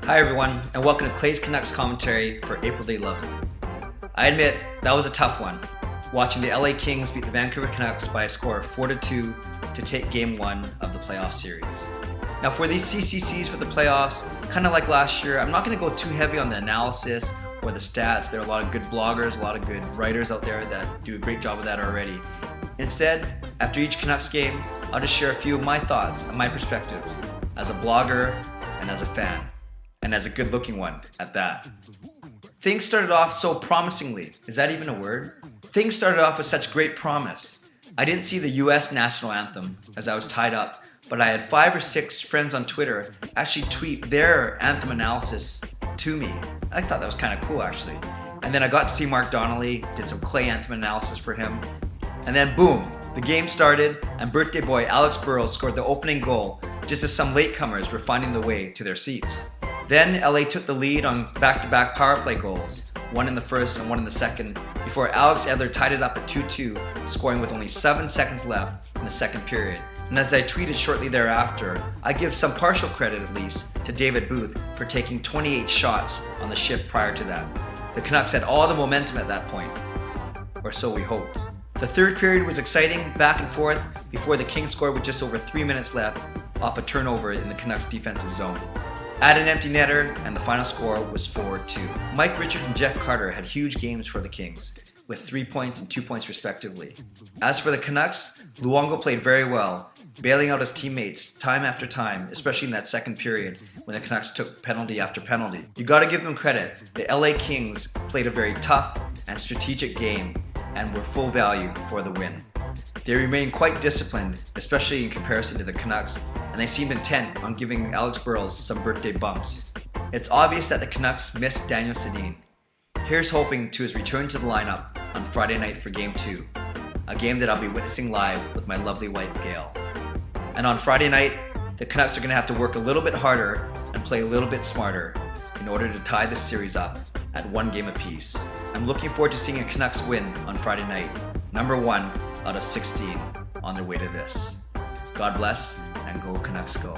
Hi everyone, and welcome to Clay's Canucks commentary for April the 11th. I admit, that was a tough one, watching the LA Kings beat the Vancouver Canucks by a score of 4-2 to take Game 1 of the playoff series. Now for these CCCs for the playoffs, kind of like last year, I'm not going to go too heavy on the analysis or the stats. There are a lot of good bloggers, a lot of good writers out there that do a great job of that already. Instead, after each Canucks game, I'll just share a few of my thoughts and my perspectives as a blogger and as a fan. And as a good-looking one at that. Things started off so promisingly. Is that even a word? Things started off with such great promise. I didn't see the US national anthem as I was tied up, but I had 5 or 6 friends on Twitter actually tweet their anthem analysis to me. I thought that was kind of cool actually. And then I got to see Mark Donnelly, did some Clay anthem analysis for him. And then boom, the game started and birthday boy Alex Burrows scored the opening goal just as some latecomers were finding the way to their seats. Then LA took the lead on back-to-back power play goals, one in the first and one in the second, before Alex Edler tied it up at 2-2, scoring with only 7 seconds left in the second period. And as I tweeted shortly thereafter, I give some partial credit at least to David Booth for taking 28 shots on the shift prior to that. The Canucks had all the momentum at that point, or so we hoped. The third period was exciting, back and forth, before the Kings scored with just over 3 minutes left off a turnover in the Canucks defensive zone. Add an empty netter, and the final score was 4-2. Mike Richard and Jeff Carter had huge games for the Kings, with 3 points and 2 points respectively. As for the Canucks, Luongo played very well, bailing out his teammates time after time, especially in that second period when the Canucks took penalty after penalty. You gotta give them credit. The LA Kings played a very tough and strategic game and were full value for the win. They remain quite disciplined, especially in comparison to the Canucks, and they seemed intent on giving Alex Burrows some birthday bumps. It's obvious that the Canucks missed Daniel Sedin. Here's hoping to his return to the lineup on Friday night for Game 2, a game that I'll be witnessing live with my lovely wife Gail. And on Friday night, the Canucks are going to have to work a little bit harder and play a little bit smarter in order to tie this series up at 1 game apiece. I'm looking forward to seeing a Canucks win on Friday night, number 1 out of 16 on their way to this. God bless, and go Canucks go.